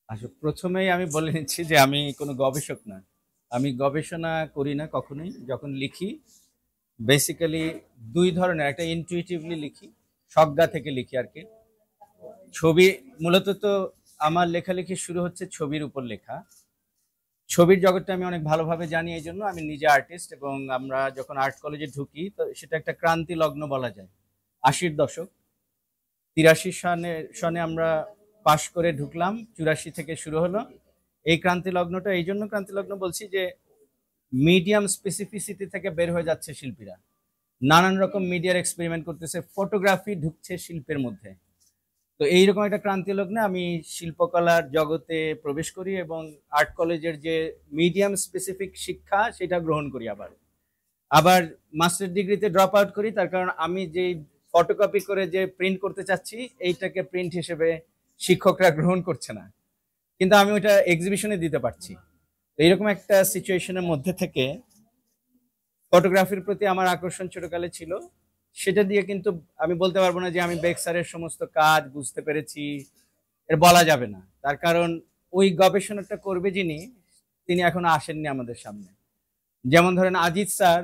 আসলে প্রথমেই আমি বলে নিচ্ছি যে আমি কোনো গবেষক না। আমি গবেষণা করি না কখনোই। যখন লিখি বেসিক্যালি ২ ধরনের, একটা ইনটুইটিভলি লিখি, স্বজ্ঞা থেকে লিখি আরকি। ছবি মূলত তো আমার লেখালেখি শুরু হচ্ছে ছবির উপর লেখা। ছবির জগৎটা আমি অনেক ভালোভাবে জানি, এইজন্য আমি নিজে আর্টিস্ট এবং আমরা যখন আর্ট কলেজে ঢুকি তো সেটা একটা ক্রান্তি লগ্ন বলা যায়। ৮০ র দশক। ৮৩ সনে আমরা পাশ করে ঢুকলাম, ৮৪ থেকে শুরু হলো। এই ক্রান্তি লগ্নটা এই জন্য ক্রান্তি লগ্ন বলছি যে মিডিয়াম স্পেসিফিসিটি থেকে বের হয়ে যাচ্ছে শিল্পীরা, নানান রকম মিডিয়ার এক্সপেরিমেন্ট করতেছে, ফটোগ্রাফি ঢুকছে শিল্পের মধ্যে। তো এইরকম একটা ক্রান্তি লগ্নে আমি শিল্পকলার জগতে প্রবেশ করি এবং আর্ট কলেজের যে মিডিয়াম স্পেসিফিক শিক্ষা সেটা গ্রহণ করি। আবার আবার মাস্টার ডিগ্রিতে ড্রপ আউট করি, তার কারণ আমি যে ফটোকপি করে যে প্রিন্ট করতে চাচ্ছি এইটাকে প্রিন্ট হিসেবে শিক্ষকরা গ্রহণ করছে না, কিন্তু আমি ওইটা এক্সিবিশনে দিতে পারছি। এইরকম একটা সিচুয়েশনের মধ্যে থেকে ফটোগ্রাফির প্রতি আমার আকর্ষণ ছোটকালে ছিল। সেটা দিয়ে কিন্তু আমি বলতে পারবো না যে আমি বেক স্যারের সমস্ত কাজ বুঝতে পেরেছি, এর বলা যাবে না। তার কারণ ওই গবেষণাটা করবে যিনি, তিনি এখনো আসেননি আমাদের সামনে। যেমন ধরেন আজিজ স্যার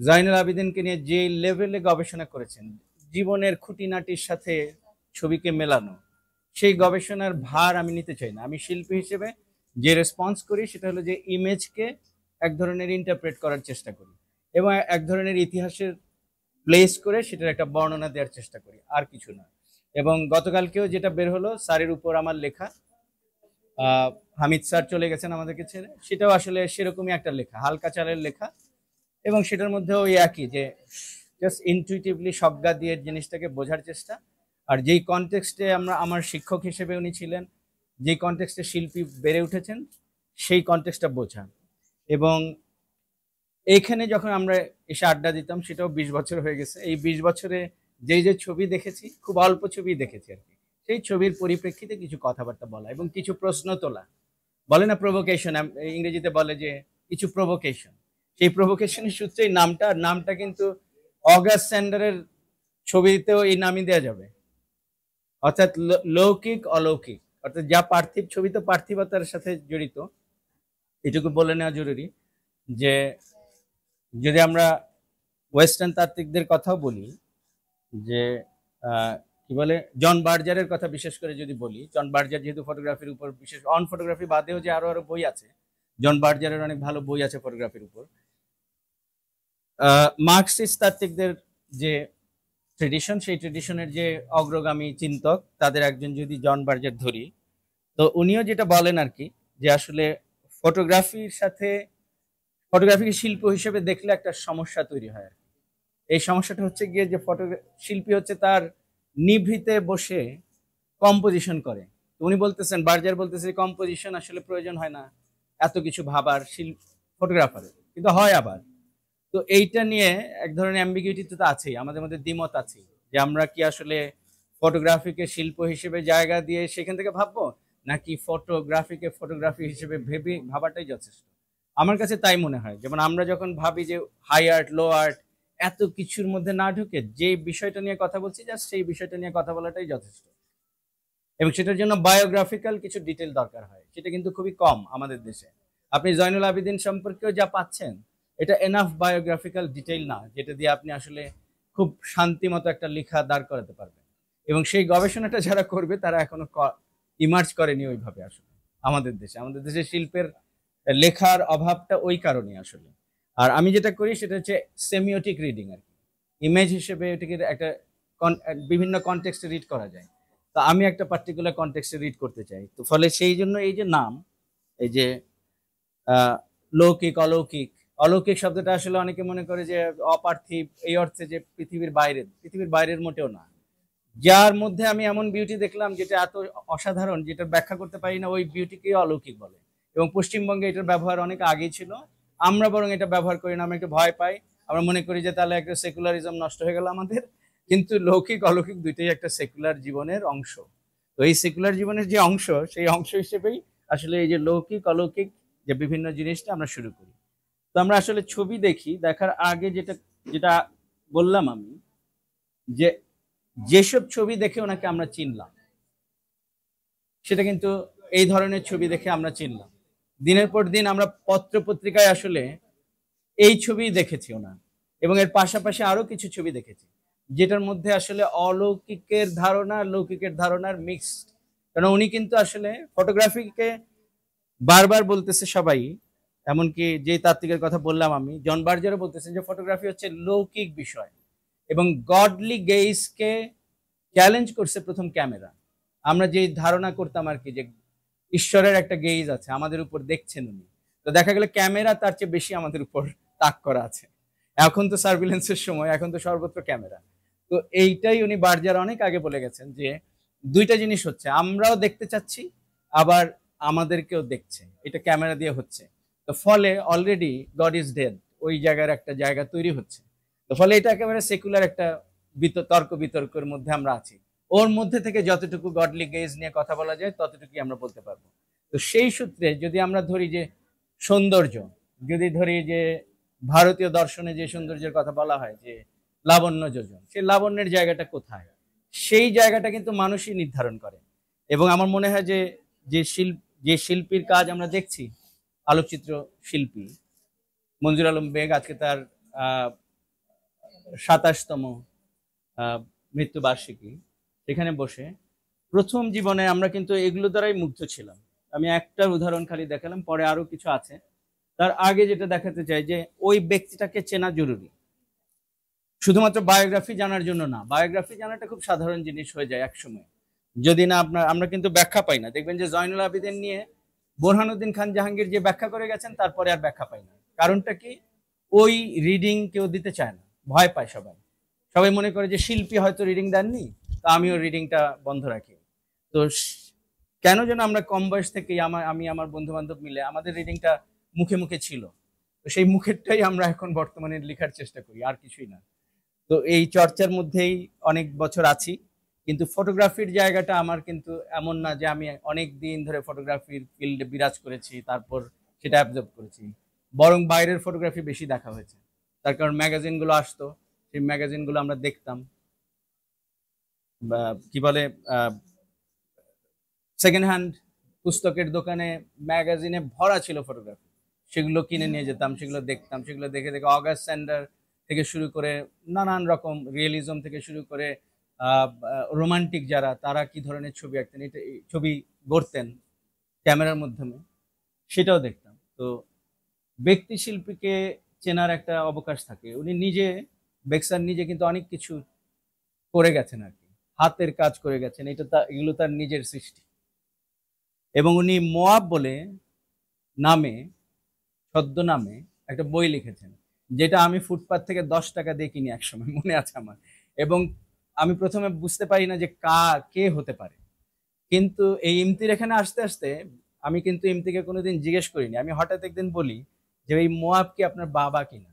জয়নুল আবেদিনকে নিয়ে যে লেভেলে গবেষণা করেছেন, জীবনের খুঁটিনাটির সাথে ছবিকে মেলানো, সেই গবেষণার ভার আমি নিতে চাই না। আমি শিল্পী হিসেবে যে রেসপন্স করি সেটা হলো যে ইমেজকে এক ধরনের ইন্টারপ্রেট করার চেষ্টা করি এবং এক ধরনের ইতিহাসের প্লেস করে সেটার একটা বর্ণনা দেওয়ার চেষ্টা করি, আর কিছু না। এবং গতকালকেও যেটা বের হলো স্যারের উপর আমার লেখা, আহ, হামিদ স্যার চলে গেছেন আমাদেরকে ছেড়ে, সেটাও আসলে সেরকমই একটা লেখা, হালকা চালের লেখা। এবং সেটার মধ্যে ওই একই যে জাস্ট ইনটুইটিভলি স্বজ্ঞা দিয়ে জিনিসটাকে বোঝার চেষ্টা। আর যেই কনটেক্সটে আমরা, আমার শিক্ষক হিসেবে উনি ছিলেন, যেই কনটেক্সটে শিল্পী বেড়ে উঠেছেন সেই কনটেক্সটটা বোঝা। এবং এইখানে যখন আমরা এসে আড্ডা দিতাম সেটাও ২০ বছর হয়ে গেছে। এই ২০ বছরে যেই যে ছবি দেখেছি, খুব অল্প ছবি দেখেছি আর কি, সেই ছবির পরিপ্রেক্ষিতে কিছু কথাবার্তা বলা এবং কিছু প্রশ্ন তোলা। বলে না প্রভোকেশন, ইংরেজিতে বলে যে কিছু প্রভোকেশন। সেই প্রভোকেশনের সূত্রে এই নামটা, আর নামটা কিন্তু অগাস্ট স্যান্ডারের ছবিতেও এই নামই দেওয়া যাবে। অর্থাৎ লৌকিক অলৌকিক, অর্থাৎ যা পার্থিব, ছবি তো পার্থিবতার সাথে জড়িত, এটুকু বলে নেওয়া জরুরি। যে যদি আমরা ওয়েস্টার্ন তাত্ত্বিকদের কথাও বলি, যে কি বলে, জন বার্জারের কথা বিশেষ করে যদি বলি, জন বার্জার যেহেতু ফটোগ্রাফির উপর, বিশেষ অন ফটোগ্রাফি বাদেও যে আরো আরো বই আছে, জন বার্জারের অনেক ভালো বই আছে ফটোগ্রাফির উপর। মার্কসিস্ট তাত্ত্বিকদের যে ট্রেডিশন, সেই ট্রেডিশনের যে অগ্রগামী চিন্তক তাদের একজন যদি জন বার্জার ধরি, তো উনিও যেটা বলেন আর কি, যে আসলে ফটোগ্রাফির সাথে, ফটোগ্রাফিকে শিল্প হিসেবে দেখলে একটা সমস্যা তৈরি হয় আর কি। এই সমস্যাটা হচ্ছে গিয়ে যে শিল্পী হচ্ছে তার নিভৃতে বসে কম্পোজিশন করে। তো উনি বলতেছেন, বার্জার বলতেছে কম্পোজিশন আসলে প্রয়োজন হয় না এত কিছু ভাবার ফটোগ্রাফারের, কিন্তু হয় আবার। তো এইটা নিয়ে এক ধরনের অ্যাম্বিগুইটি তো আছেই, আমাদের মধ্যে দ্বিমত আছেই, যে আমরা কি আসলে ফটোগ্রাফিকে শিল্প হিসেবে জায়গা দিয়ে সেখান থেকে ভাববো, নাকি ফটোগ্রাফিকে ফটোগ্রাফি হিসেবে ভেবে ভাবাটাই যথেষ্ট। আমার কাছে তাই মনে হয়। যেমন আমরা যখন ভাবি যে হাই আর্ট, লো আর্ট, এত কিছুর মধ্যে না ঢুকে যে বিষয়টা নিয়ে কথা বলছি, জাস্ট সেই বিষয়টা নিয়ে কথা বলাটাই যথেষ্ট। এবং সেটার জন্য বায়োগ্রাফিক্যাল কিছু ডিটেল দরকার হয়, সেটা কিন্তু খুবই কম আমাদের দেশে। আপনি জয়নুল আবেদিন সম্পর্কেও যা পাচ্ছেন, এটা এনাফ বায়োগ্রাফিক্যাল ডিটেইল না, যেটা দিয়ে আপনি আসলে খুব শান্তি মতো একটা লেখা দাঁড় করাতে পারবেন। এবং সেই গবেষণাটা যারা করবে তারা এখনো ইমার্জ করেনি ওইভাবে আসলে আমাদের দেশে। আমাদের দেশে শিল্পের লেখার অভাবটা ওই কারণে আসলে। আর আমি যেটা করি সেটা হচ্ছে সেমিওটিক রিডিং আর কি, ইমেজ হিসেবে এটাকে একটা বিভিন্ন কনটেক্সটে রিড করা যায়। তো আমি একটা পার্টিকুলার কনটেক্সটে রিড করতে চাই, তো ফলে সেই জন্য এই যে নাম, এই যে আহ, লৌকিক অলৌকিক, অলৌকিক শব্দটা আসলে অনেকে মনে করে যে অপার্থিব, এই অর্থে যে পৃথিবীর বাইরের, পৃথিবীর বাইরের মোটেও না। যার মধ্যে আমি এমন বিউটি দেখলাম যেটা এত অসাধারণ, যেটা ব্যাখ্যা করতে পারি না, ওই বিউটিকেই অলৌকিক বলে। এবং পশ্চিমবঙ্গে এটার ব্যবহার অনেক আগেই ছিল, আমরা বরং এটা ব্যবহার করি না, আমরা একটু ভয় পাই। আমরা মনে করি যে তাহলে একটা সেকুলারিজম নষ্ট হয়ে গেল আমাদের। কিন্তু লৌকিক অলৌকিক দুইটাই একটা সেকুলার জীবনের অংশ। তো এই সেকুলার জীবনের যে অংশ, সেই অংশ হিসেবেই আসলে এই যে লৌকিক অলৌকিক যে বিভিন্ন জিনিসটা আমরা শুরু করি। তো আমরা আসলে ছবি দেখি, দেখার আগে যেটা যেটা বললাম আমি, যে যেসব ছবি দেখে ওনাকে আমরা চিনলাম, সেটা কিন্তু এই ধরনের ছবি দেখে আমরা চিনলাম। দিনের পর দিন আমরা পত্র পত্রিকায় আসলে এই ছবি দেখেছি ওনার, এবং এর পাশাপাশি আরো কিছু ছবি দেখেছি যেটার মধ্যে আসলে অলৌকিকের ধারণা লৌকিকের ধারণার মিক্সড। কারণ উনি কিন্তু আসলে ফটোগ্রাফিকে বারবার বলতেছে সবাই, এমনকি যে তাত্ত্বিকের কথা বললাম আমি, জন বার্জারও বলতেছেন যে ফটোগ্রাফি হচ্ছে লৌকিক বিষয়, এবং গডলি গেইসকে চ্যালেঞ্জ করছে প্রথম ক্যামেরা। আমরা যে ধারণা করতাম আর কি যে ঈশ্বরের একটা গেইজ আছে, আমাদের উপর দেখছেন উনি, তো দেখা গেল ক্যামেরা তার চেয়ে বেশি আমাদের উপর তাক করা আছে। এখন তো সার্ভিলেন্সের সময়, এখন তো সর্বত্র ক্যামেরা। তো এইটাই উনি বার্জার অনেক আগে বলে গেছেন যে দুইটা জিনিস হচ্ছে, আমরাও দেখতে চাচ্ছি আবার আমাদেরকেও দেখছে, এটা ক্যামেরা দিয়ে হচ্ছে। তো ফলে অলরেডি গড ইজ ডেড, ওই জায়গার একটা জায়গা তৈরি হচ্ছে। তো ফলে এটা একেবারে সেকুলার একটা তর্ক বিতর্কের মধ্যে আমরা আছি। ওর মধ্যে থেকে যতটুকু গডলি গেজ নিয়ে কথা বলা যায় ততটুকুই আমরা বলতে পারবো। তো সেই সূত্রে যদি আমরা ধরি যে সৌন্দর্য, যদি ধরি যে ভারতীয় দর্শনে যে সৌন্দর্যের কথা বলা হয় যে লাবণ্য যোজন, সেই লাবণ্যের জায়গাটা কোথায়, সেই জায়গাটা কিন্তু মানুষই নির্ধারণ করে। এবং আমার মনে হয় যে যে শিল্পীর কাজ আমরা দেখছি, আলোকচিত্র শিল্পী মঞ্জুর আলম বেগ, আজকে তার 27তম মৃত্যুবার্ষিকী, সেখানে বসে প্রথম জীবনে আমরা কিন্তু এগুলো দ্বারাই মুগ্ধ ছিলাম। আমি একটা উদাহরণ খালি দেখালাম, পরে আরো কিছু আছে। তার আগে যেটা দেখাতে চাই যে ওই ব্যক্তিটাকে চেনা জরুরি, শুধুমাত্র বায়োগ্রাফি জানার জন্য না। বায়োগ্রাফি জানাটা খুব সাধারণ জিনিস হয়ে যায় একসময়, যদি না আমরা কিন্তু ব্যাখ্যা পাই না। দেখবেন যে জয়নুল আবেদিন নিয়ে বোরহানুদ্দিন খান জাহাঙ্গীর যে ব্যাখ্যা করে গেছেন, তারপরে আর ব্যাখ্যা পাই না। কারণটা কি? ওই রিডিং কেউ দিতে চায় না, ভয় পায় সবাই। সবাই মনে করে যে শিল্পী হয়তো রিডিং দেননি, তো আমিও রিডিংটা বন্ধ রাখি। তো কেন যেন আমরা কম বয়স থেকেই আমি আমার বন্ধু বান্ধব মিলে আমাদের রিডিংটা মুখে মুখে ছিল। তো সেই মুখেরটাই আমরা এখন বর্তমানে লেখার চেষ্টা করি, আর কিছুই না। তো এই চর্চার মধ্যেই অনেক বছর আছি, কিন্তু ফটোগ্রাফির জায়গাটা আমার কিন্তু এমন না যে আমি অনেক দিন ধরে ফটোগ্রাফির ফিল্ডে বিরাজ করেছি তারপর সেটা অ্যাবজর্ব করেছি। বরং বাইরের ফটোগ্রাফি বেশি দেখা হয়েছে, তার কারণ ম্যাগাজিনগুলো আসতো, সেই ম্যাগাজিনগুলো আমরা দেখতাম, কি বলে সেকেন্ড হ্যান্ড পুস্তকের দোকানে ম্যাগাজিনে ভরা ছিল ফটোগ্রাফি। সেগুলো কিনে নিয়ে যেতাম, সেগুলো দেখতাম, সেগুলো দেখে দেখে অগাস্ট স্যান্ডার থেকে শুরু করে নানান রকম রিয়েলিজম থেকে শুরু করে রোমান্টিক যারা, তারা কি ধরনের ছবি আঁকতেন, এটা ছবি গড়তেন ক্যামেরার মাধ্যমে, সেটাও দেখতাম। তো ব্যক্তি শিল্পীকে চেনার একটা অবকাশ থাকে। উনি নিজে, বেক্সার নিজে কিন্তু অনেক কিছু করে গেছেন আর কি, হাতের কাজ করে গেছেন, এগুলো তার নিজের সৃষ্টি। এবং উনি মোয়াব বলে নামে, ছদ্মনামে একটা বই লিখেছেন, যেটা আমি ফুটপাথ থেকে 10 টাকা দিয়ে কিনি একসময়, মনে আছে আমার। এবং আমি প্রথমে বুঝতে পারি না যে কে হতে পারে, কিন্তু এই ইমতির এখানে আসতে আসতে আমি কিন্তু ইমতিকে কোনোদিন জিজ্ঞেস করিনি। আমি হঠাৎ একদিন বলি যে এই মোয়াব কি আপনার বাবা কিনা,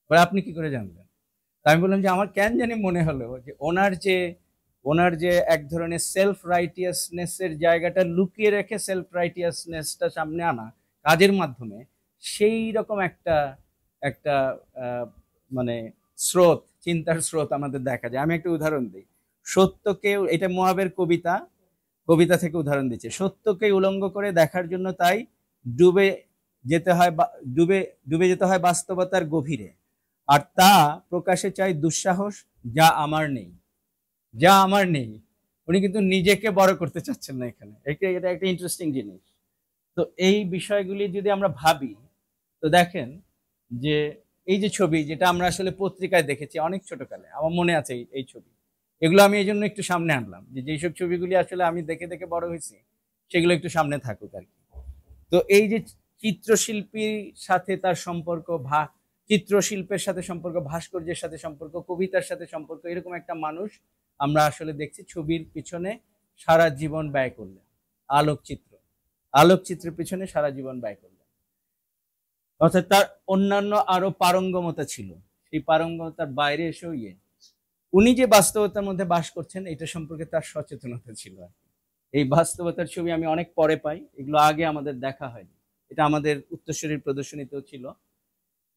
বলে আপনি কি করে জানলেন? তা আমি বললাম যে আমার কেন জানি মনে হলো যে ওনার যে এক ধরনের সেলফ রাইটিয়াসনেসের জায়গাটা লুকিয়ে রেখে সেলফ রাইটিয়াসনেসটা সামনে আনা কাজের মাধ্যমে সেই রকম একটা একটা মানে স্রোত, চিন্তার স্রোত আমাদের দেখা যায়। আমি একটা উদাহরণ দিই, সত্যকে, এটা মোয়াবের কবিতা থেকে উদাহরণ দিচ্ছে, সত্যকে উলঙ্গ করে দেখার জন্য তাই ডুবে যেতে হয়, ডুবে যেতে হয় বাস্তবতার গভীরে, আর তা প্রকাশে চাই দুঃসাহস, যা আমার নেই, যা আমার নেই। উনি কিন্তু নিজেকে বড় করতে চাচ্ছেন না এখানে, এটা একটা ইন্টারেস্টিং জিনিস। তো এই বিষয়গুলি যদি আমরা ভাবি, তো দেখেন যে এই যে ছবি, যেটা আমরা আসলে পত্রিকায় দেখেছি অনেক ছোটকালে, আমার মনে আছে এই ছবি, এগুলো আমি এই জন্য একটু সামনে আনলাম যে যেসব ছবিগুলি আসলে আমি দেখে দেখে বড় হয়েছি সেগুলো একটু সামনে থাকুক আর কি। তো এই যে চিত্রশিল্পীর সাথে তার সম্পর্ক, চিত্রশিল্পের সাথে সম্পর্ক, ভাস্কর্যের সাথে সম্পর্ক, কবিতার সাথে সম্পর্ক, এরকম একটা মানুষ আমরা আসলে দেখছি ছবির পিছনে সারা জীবন ব্যয় করলেন। আলোকচিত্রের পিছনে সারা জীবন ব্যয় করলেন, অর্থাৎ তার অন্যান্য আরো পারঙ্গমতা ছিল, সেই পারঙ্গমতার বাইরে এসেও উনি যে বাস্তবতার মধ্যে বাস করছেন এটা সম্পর্কে তার সচেতনতা ছিল। এই বাস্তবতার ছবি আমি অনেক পরে পাই, এগুলো আগে আমাদের দেখা হয়নি। এটা আমাদের উত্তরসূরির প্রদর্শনীতেও ছিল।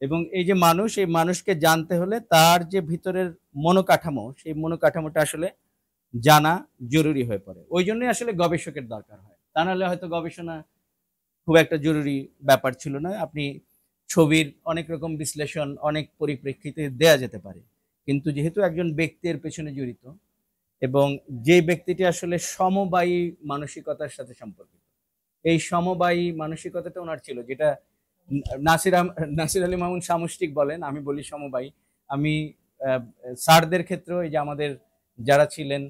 এবং এই যে এই মানুষকে জানতে হলে তার যে ভিতরের মনোকাঠামো, সেই মনোকাঠামোটা আসলে জানা জরুরি হয়ে পড়ে। ওই জন্যই আসলে গবেষকের দরকার হয়। তা নাহলে হয়তো গবেষণা খুব একটা জরুরি ব্যাপার ছিল না। আপনি ছবির অনেক রকম বিশ্লেষণ অনেক পরিপ্রেক্ষিতে দেয়া যেতে পারে। কিন্তু যেহেতু একজন ব্যক্তি এর পেছনে জড়িত এবং যে ব্যক্তিটি আসলে সমবায়ী মানসিকতার সাথে সম্পর্কিত। এই সমবায়ী মানসিকতাটা উনার ছিল, যেটা নাসির নাসির আলী মামুন সামষ্টিক বলেন, আমি বলি সমবায়ী। আমি স্যারদের ক্ষেত্রেও এই যে আমাদের যারা ছিলেন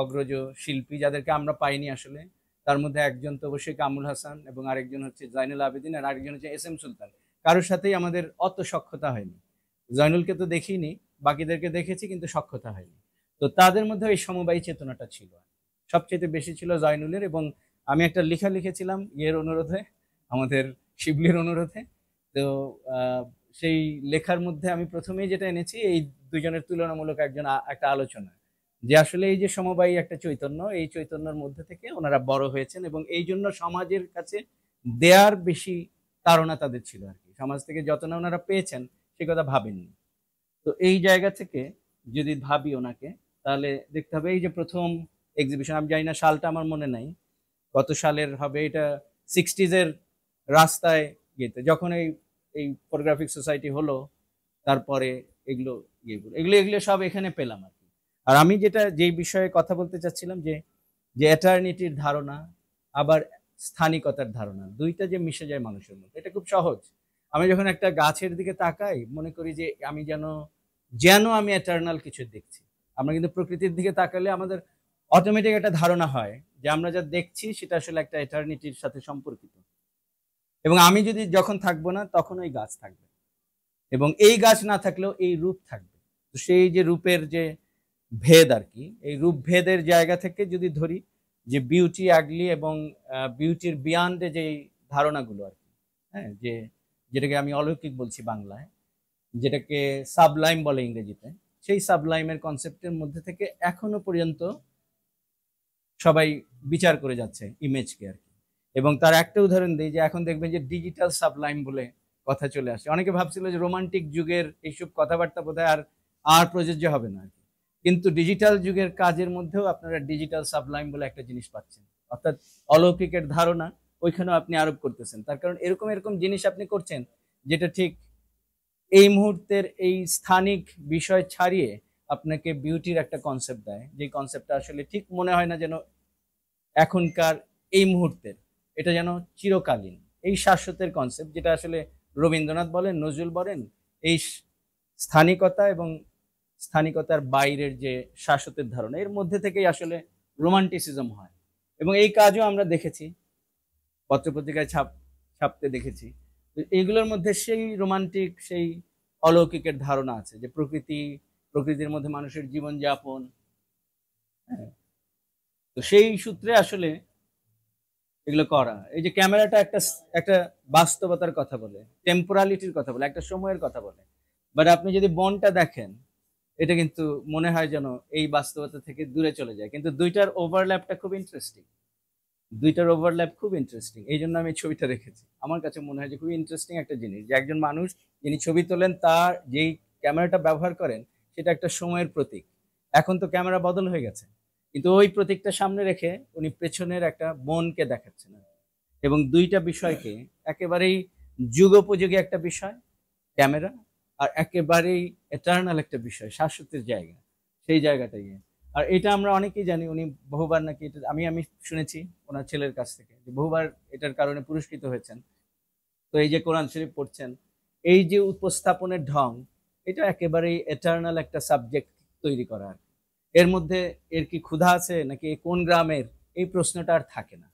অগ্রজ শিল্পী, যাদেরকে আমরা পাইনি আসলে, তার মধ্যে একজন তো অবশ্যই কামরুল হাসান এবং আরেকজন হচ্ছে জয়নুল আবেদিন, আর আরেকজন হচ্ছে এস এম সুলতান। কারোর সাথেই আমাদের অত সখ্যতা হয়নি। জয়নুলকে তো দেখিনি, বাকিদেরকে দেখেছি, কিন্তু সখ্যতা হয়নি। তো তাদের মধ্যে এই সমবায়ী চেতনাটা ছিল, সবচেয়ে বেশি ছিল জয়নুলের। এবং আমি একটা লেখা লিখেছিলাম ইয়ের অনুরোধে, আমাদের শিবলির অনুরোধে। তো আহ, সেই লেখার মধ্যে আমি প্রথমেই যেটা এনেছি এই দুজনের তুলনামূলক একটা আলোচনা, যে আসলে এই যে সমবায়ী একটা চৈতন্য, এই চৈতন্যের মধ্যে থেকে ওনারা বড় হয়েছেন এবং এই জন্য সমাজের কাছে দেয়ার বেশি তাড়না তাদের ছিল আর কি। সমাজ থেকে যত না ওনারা পেয়েছেন সে কথা ভাবেননি। তো এই জায়গা থেকে যদি ভাবি ওনাকে, তাহলে দেখতে হবে এই যে প্রথম এক্সিবিশন, আমি জানি না সালটা, আমার মনে নাই কত সালের হবে এটা, 60s রাস্তায় গেতে যখন এই এই ফটোগ্রাফিক সোসাইটি হলো, তারপরে এগুলো এগুলো এগুলো সব এখানে পেলাম আর কি। আর আমি যেই বিষয়ে কথা বলতে চাচ্ছিলাম, যে যে এটার্নিটির ধারণা আবার স্থানিকতার ধারণা, দুইটা যে মিশে যায় মানুষের মধ্যে, এটা খুব সহজ। আমি যখন একটা গাছের দিকে তাকাই, মনে করি যে আমি যেন যেন আমি এটার্নাল কিছু দেখছি। আমরা কিন্তু প্রকৃতির দিকে তাকালে আমাদের অটোমেটিক একটা ধারণা হয় যে আমরা যা দেখছি সেটা আসলে একটা এটার্নিটির সাথে সম্পর্কিত। এবং আমি যদি যখন থাকবো না, তখন ওই গাছ থাকবে, এবং এই গাছ না থাকলেও এই রূপ থাকবে। তো সেই যে রূপের যে ভেদ আর কি, এই রূপ ভেদের জায়গা থেকে যদি ধরি যে বিউটি আগলি এবং বিউটির বিয়ন্ডে যে ধারণাগুলো আর কি, হ্যাঁ, যে যেটাকে আমি অলৌকিক বলছি বাংলায়, যেটাকে সাবলাইম বলে ইংরেজিতে, সেই সাবলাইমের কনসেপ্টের মধ্যে থেকে এখনো পর্যন্ত সবাই বিচার করে যাচ্ছে ইমেজকে আর কি। এবং তার একটা উদাহরণ দিই, যে এখন দেখবেন যে ডিজিটাল সাবলাইম বলে কথা চলে আসে। অনেকে ভাবছিল যে রোমান্টিক যুগের এইসব কথাবার্তা বোধহয় আর আর প্রযোজ্য হবে না, কিন্তু ডিজিটাল যুগের কাজের মধ্যেও আপনারা ডিজিটাল সাবলাইম বলে একটা জিনিস পাচ্ছেন, অর্থাৎ অলৌকিকের ধারণা ওইখানেও আপনি আরোপ করতেছেন। তার কারণ এরকম এরকম জিনিস আপনি করছেন যেটা ঠিক এই মুহূর্তের এই স্থানিক বিষয় ছাড়িয়ে আপনাকে বিউটির একটা কনসেপ্ট দেয়, যে কনসেপ্টটা আসলে ঠিক মনে হয় না যেন এখনকার এই মুহূর্তের, এটা যেন চিরকালীন, এই শাশ্বতের কনসেপ্ট, যেটা আসলে রবীন্দ্রনাথ বলেন, নজরুল বলেন, এই স্থানিকতা এবং স্থানিকতার বাইরের যে শাশ্বতের ধারণা, এর মধ্যে থেকেই আসলে রোমান্টিসিজম হয়। এবং এই কাজও আমরা দেখেছি, পত্রপত্রিকায় ছাপতে দেখেছি। এইগুলোর মধ্যে সেই রোমান্টিক, সেই অলৌকিকের ধারণা আছে, যে প্রকৃতির মধ্যে মানুষের জীবনযাপন, হ্যাঁ। তো সেই সূত্রে আসলে এগুলো করা। এই যে ক্যামেরাটা একটা একটা বাস্তবতার কথা বলে, টেম্পোরালিটির কথা বলে, একটা সময়ের কথা বলে। বাট আপনি যদি বনটা দেখেন, এটা কিন্তু মনে হয় যেন এই বাস্তবতা থেকে দূরে চলে যায়। কিন্তু দুইটার ওভারল্যাপটা খুব ইন্টারেস্টিং, এই জন্য আমি ছবিটা রেখেছি। আমার কাছে মনে হয় যে খুবই ইন্টারেস্টিং একটা জিনিস, যে একজন মানুষ যিনি ছবি তোলেন, তার যেই ক্যামেরাটা ব্যবহার করেন সেটা একটা সময়ের প্রতীক। এখন তো ক্যামেরা বদল হয়ে গেছে, কিন্তু ওই প্রতীকটা সামনে রেখে উনি পেছনের একটা বনকে দেখাচ্ছেন, এবং দুইটা বিষয়কে একেবারেই যুগোপযোগী একটা বিষয় ক্যামেরা, আর একেবারেই এটার্নাল একটা বিষয়, শাশ্বতের জায়গা, সেই জায়গাটাই। আর এটা আমরা অনেকেই জানি, উনি বহুবার নাকি এটা আমি শুনেছি ওনার ছেলের কাছ থেকে, যে বহুবার এটার কারণে পুরস্কৃত হয়েছেন। তো এই যে কোরআন শরীফ পড়ছেন, এই যে উপস্থাপনের ঢং, এটা একেবারেই এটার্নাল একটা সাবজেক্ট তৈরি করা। এর মধ্যে এর কি ক্ষুধা আছে নাকি কোন গ্রামের, এই প্রশ্নটা আর থাকে না।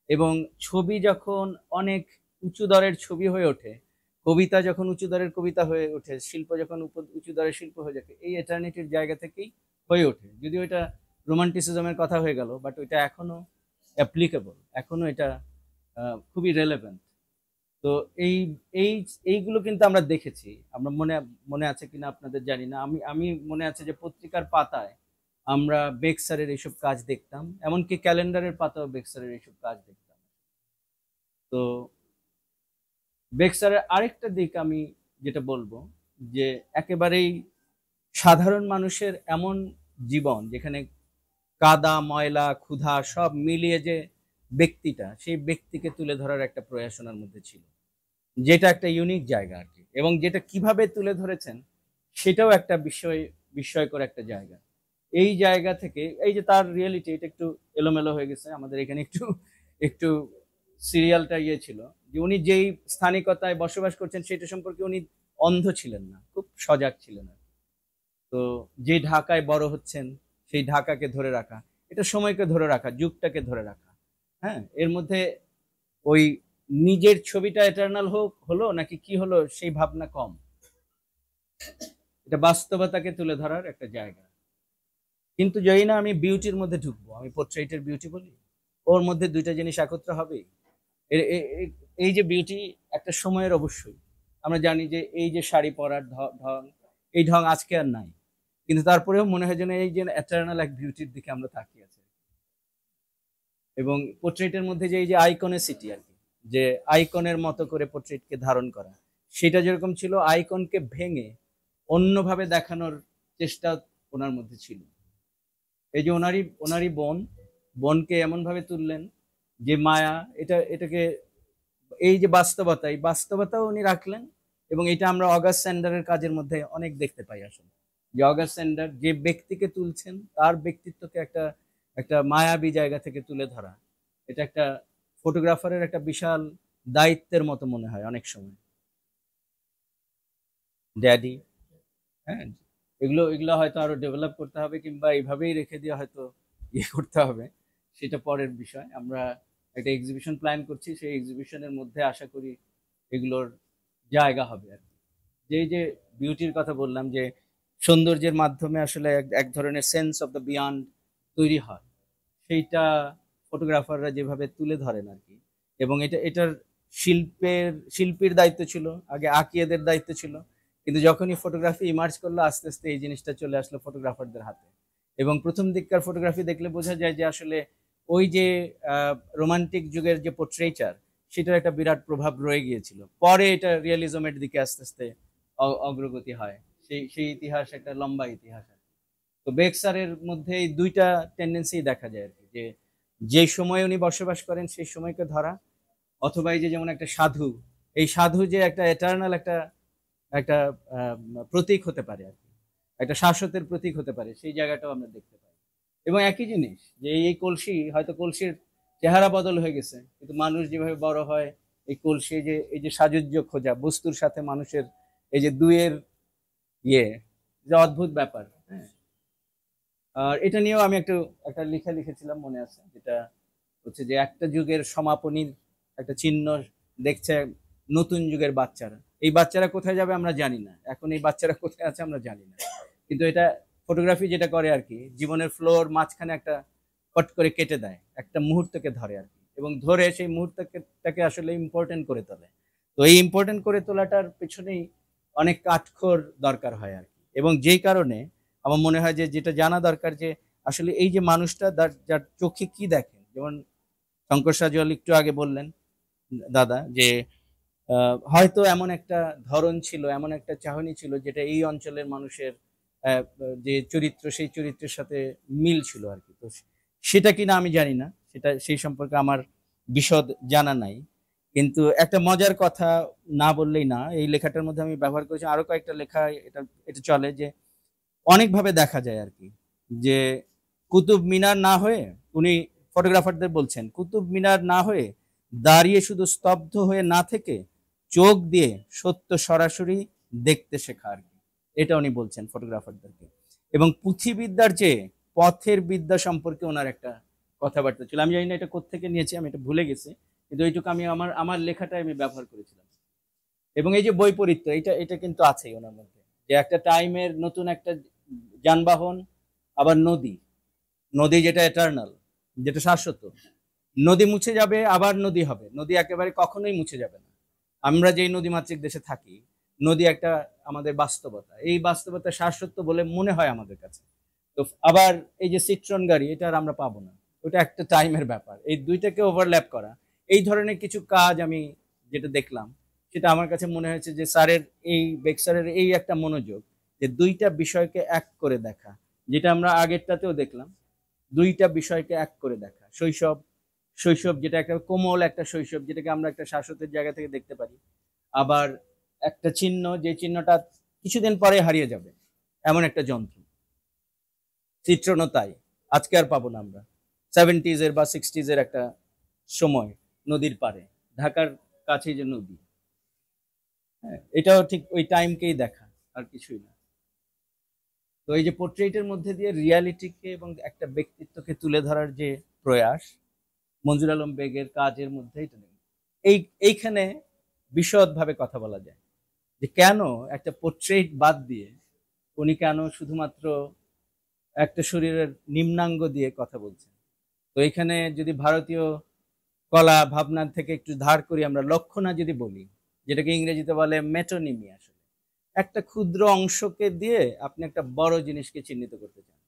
এবং ছবি যখন অনেক উঁচু দরের ছবি হয়ে ওঠে, কবিতা যখন উঁচু দরের কবিতা হয়ে ওঠে, শিল্প যখন উঁচু দরের শিল্প হয়ে যায়, এই এটার্নিটির জায়গা থেকেই হয়ে ওঠে। যদিও এটা রোমান্টিসিজমের কথা হয়ে গেল, বাট ওইটা এখনো অ্যাপ্লিকেবল, এখনো এটা খুবই রেলেভেন্ট। তো এই এই এইগুলো কিন্তু আমরা দেখেছি। আমরা মনে মনে আছে কিনা আপনাদের জানি না, আমি মনে আছে যে পত্রিকার পাতায় আমরা বেক্সারের এইসব কাজ দেখতাম, এমনকি ক্যালেন্ডারের পাতাও বেক্সারের এইসব কাজ দেখতাম। তো বেক্সারের আরেকটা দিক আমি যেটা বলবো, যে একেবারেই সাধারণ মানুষের এমন জীবন, যেখানে কাদা ময়লা ক্ষুধা সব মিলিয়ে যে ব্যক্তিটা, সেই ব্যক্তিকে তুলে ধরার একটা প্রয়াস ওনার মধ্যে ছিল, যেটা একটা ইউনিক জায়গা আর কি। এবং যেটা কিভাবে তুলে ধরেছেন সেটাও একটা বিস্ময়কর একটা জায়গা। এই জায়গা থেকে এই যে তার রিয়েলিটি, এটা একটু এলোমেলো হয়ে গেছে আমাদের এখানে, একটু একটু সিরিয়ালটা ছিল যে উনি যেই স্থানিকতায় বসবাস করছেন সেটা সম্পর্কে উনি অন্ধ ছিলেন না, খুব সজাগ ছিলেন। তো যে ঢাকায় বড় হচ্ছেন সেই ঢাকাকে ধরে রাখা, এটা সময়কে ধরে রাখা, যুগটাকে ধরে রাখা। হ্যাঁ, এর মধ্যে ওই নিজের ছবিটা এটার্নাল হলো নাকি কি হলো সেই ভাবনা কম, এটা বাস্তবতাকে তুলে ধরার একটা জায়গা। কিন্তু যদি না আমি বিউটির মধ্যে ঢুকবো, আমি পোর্ট্রেটের বিউটি বলি, ওর মধ্যে দুইটা জিনিস একত্র হবে। এই যে বিউটি একটা সময়ের অবশ্যই, আমরা জানি যে এই যে শাড়ি পরার ঢং, এই ঢং আজকে আর নাই, কিন্তু তারপরেও মনে হয় যেন এই যে এটার্নাল এক বিউটির দিকে আমরা তাকিয়ে আছি। এবং পোর্ট্রেটের মধ্যে যে এই যে আইকনেসিটি আর কি, যে আইকনের মতো করে পোর্ট্রেটকে ধারণ করা, সেটা যেরকম ছিল, আইকনকে ভেঙে অন্যভাবে দেখানোর চেষ্টা ওনার মধ্যে ছিল। এই যে ওনারই বোনকে এমন ভাবে তুললেন যে মায়া, এটাকে এই যে বাস্তবতা, এই বাস্তবতাও উনি রাখলেন। এবং এটা আমরা অগাস্ট স্যান্ডারের কাজের মধ্যে অনেক দেখতে পাই আসলে, যে অগাস্ট স্যান্ডার যে ব্যক্তিকে তুলছেন তার ব্যক্তিত্বকে একটা একটা মায়াবী জায়গা থেকে তুলে ধরা, এটা একটা ফটোগ্রাফারের একটা বিশাল দায়িত্বের মতো মনে হয় অনেক সময়। ড্যাডি, হ্যাঁ, এগুলো হয়তো আরো ডেভেলপ করতে হবে, কিংবা এইভাবেই রেখে দিয়ে হয়তো করতে হবে, সেটা পরের বিষয়। আমরা একটা এক্সিবিশন প্ল্যান করছি, সেই এক্সিবিশনের মধ্যে আশা করি এগুলোর জায়গা হবে আর কি। যে বিউটির কথা বললাম, যে সৌন্দর্যের মাধ্যমে আসলে এক ধরনের সেন্স অফ দ্য বিয়ন্ড তৈরি হয়, সেইটা ফটোগ্রাফাররা যেভাবে তুলে ধরেন আর কি। এবং এটার শিল্পীর দায়িত্ব ছিল, আগে আঁকিয়েদের দায়িত্ব ছিল, কিন্তু যখনই ফটোগ্রাফি ইমার্জ করলো আস্তে আস্তে এই জিনিসটা চলে আসলো ফটোগ্রাফারদের হাতে। এবং প্রথম দিককার ফটোগ্রাফি দেখলে বোঝা যায় যে আসলে ওই যে রোমান্টিক যুগের যে পোর্ট্রেচার, সেটার একটা বিরাট প্রভাব রয়ে গিয়েছিল। পরে এটা রিয়েলিজমের দিকে আস্তে আস্তে অগ্রগতি হয়। সেই ইতিহাস একটা লম্বা ইতিহাস। তো বেক্সারের মধ্যে এই দুইটা টেন্ডেন্সি দেখা যায় আর কি, যে সময় উনি বসবাস করেন সেই সময়কে ধরা, অথবা এই যে যেমন একটা সাধু, এই সাধু যে একটা এটার্নাল একটা একটা প্রতীক হতে পারে আর কি, একটা শাশ্বতের প্রতীক হতে পারে, সেই জায়গাটাও আমরা দেখতে পাই। এবং একই জিনিস যে এই কলসি, হয়তো কলসির চেহারা বদল হয়ে গেছে, কিন্তু মানুষ যেভাবে বড় হয়, এই কলসি যে এই যে সাজুজ্য খোঁজা বস্তুর সাথে মানুষের এই যে দুয়ের যে অদ্ভুত ব্যাপার। হ্যাঁ, আর এটা নিয়েও আমি একটা লেখা লিখেছিলাম মনে আছে, যেটা হচ্ছে যে একটা যুগের সমাপনীর একটা চিহ্ন দেখছে নতুন যুগের বাচ্চারা। এই বাচ্চারা কোথায় যাবে আমরা জানি না, এখন এই বাচ্চারা কোথায় আছে আমরা জানি না, কিন্তু এটা ফটোগ্রাফি যেটা করে আর কি, জীবনের ফ্লোর মাঝখানে একটা পট করে কেটে দেয়, একটা মুহূর্তকে ধরে আর কি, এবং ধরে সেই মুহূর্তটাকে আসলে ইম্পর্টেন্ট করে তোলে। তো এই ইম্পর্টেন্ট করে তোলাটার পেছনেই অনেক কাঠখড় দরকার হয় আর কি। এবং যেই কারণে আমার মনে হয় যে যেটা জানা দরকার, যে আসলে এই যে মানুষটা যার চোখে কি দেখেন, যেমন শঙ্কর সাজওয়াল একটু আগে বললেন দাদা, যে হয়তো এমন একটা ধরন ছিল, এমন একটা চাহনি ছিল, যেটা এই অঞ্চলের মানুষের যে চরিত্র, সেই চরিত্রের সাথে মিল ছিল আর কি। তো সেটা কিনা আমি জানি না, সেটা সেই সম্পর্কে আমার বিশদ জানা নাই। কিন্তু একটা মজার কথা না বললেই না, এই লেখাটার মধ্যে আমি ব্যবহার করেছি আরো কয়েকটা লেখা, এটা চলে, যে অনেকভাবে দেখা যায় আর কি, যে কুতুব মিনার না হয়ে, উনি ফটোগ্রাফারদের বলছেন, কুতুব মিনার না হয়ে দাঁড়িয়ে শুধু স্তব্ধ হয়ে না থেকে চোখ দিয়ে সত্য সরাসরি দেখতে শেখা আর কি, এটা উনি বলছেন ফটোগ্রাফারদেরকে। এবং পুঁথিবিদ্যার চেয়ে পথের বিদ্যা সম্পর্কে ওনার একটা কথাবার্তা ছিল, আমি জানি না এটা কোত্থেকে নিয়েছি, আমি এটা ভুলে গেছি, কিন্তু এইটুকু আমি আমার লেখাটাই আমি ব্যবহার করেছিলাম। এবং এই যে বৈপরীত্য, এটা কিন্তু আছেই ওনার মধ্যে, যে একটা টাইমের নতুন একটা যানবাহন, আবার নদী, নদী যেটা এটার্নাল, যেটা শাশ্বত, নদী মুছে যাবে আবার নদী হবে, নদী একেবারে কখনোই মুছে যাবে না। আমরা যেই নদীমাতৃক দেশে থাকি, নদী একটা আমাদের বাস্তবতা, এই বাস্তবতা শাশ্বত বলে মনে হয় আমাদের কাছে। তো আবার এই যে সিট্রন গাড়ি, এটা আর আমরা পাবো না, ওটা একটা টাইমের ব্যাপার। এই দুইটাকে ওভারল্যাপ করা, এই ধরনের কিছু কাজ আমি যেটা দেখলাম, সেটা আমার কাছে মনে হয়েছে যে বেক্সারের এই একটা মনোযোগ, যে দুইটা বিষয়কে এক করে দেখা, যেটা আমরা আগেরটাতেও দেখলাম, দুইটা বিষয়কে এক করে দেখা, শৈশব, শৈশব যেটা একটা কোমল একটা শৈশব, যেটাকে আমরা একটা শাশ্বতের জায়গা থেকে দেখতে পারি, আবার একটা চিহ্ন, যে চিহ্নটা কিছুদিন পরে হারিয়ে যাবে, এমন একটা যন্ত্র। চিত্রণও তাই, আজকে আর পাবো না আমরা। 70s এর বা 60s এর একটা সময়, নদীর পাড়ে, ঢাকার কাছে যে নদী, হ্যাঁ, এটাও ঠিক ওই টাইমকেই দেখা, আর কিছুই না। তো এই যে পোর্ট্রেটের মধ্যে দিয়ে রিয়ালিটিকে এবং একটা ব্যক্তিত্বকে তুলে ধরার যে প্রয়াস, মঞ্জুর আলম বেগের কাজের মধ্যে এটা নেই। এইখানে বিশদভাবে কথা বলা যায় যে কেন একটা পোর্ট্রেট বাদ দিয়ে উনি কেন শুধুমাত্র একটা শরীরের নিম্নাঙ্গ দিয়ে কথা বলছেন। তো এখানে যদি ভারতীয় কলা ভাবনা থেকে একটু ধার করি, আমরা লক্ষণা যদি বলি, যেটাকে ইংরেজিতে বলে মেটোনিমি, আসলে একটা ক্ষুদ্র অংশকে দিয়ে আপনি একটা বড় জিনিসকে চিহ্নিত করতে চান।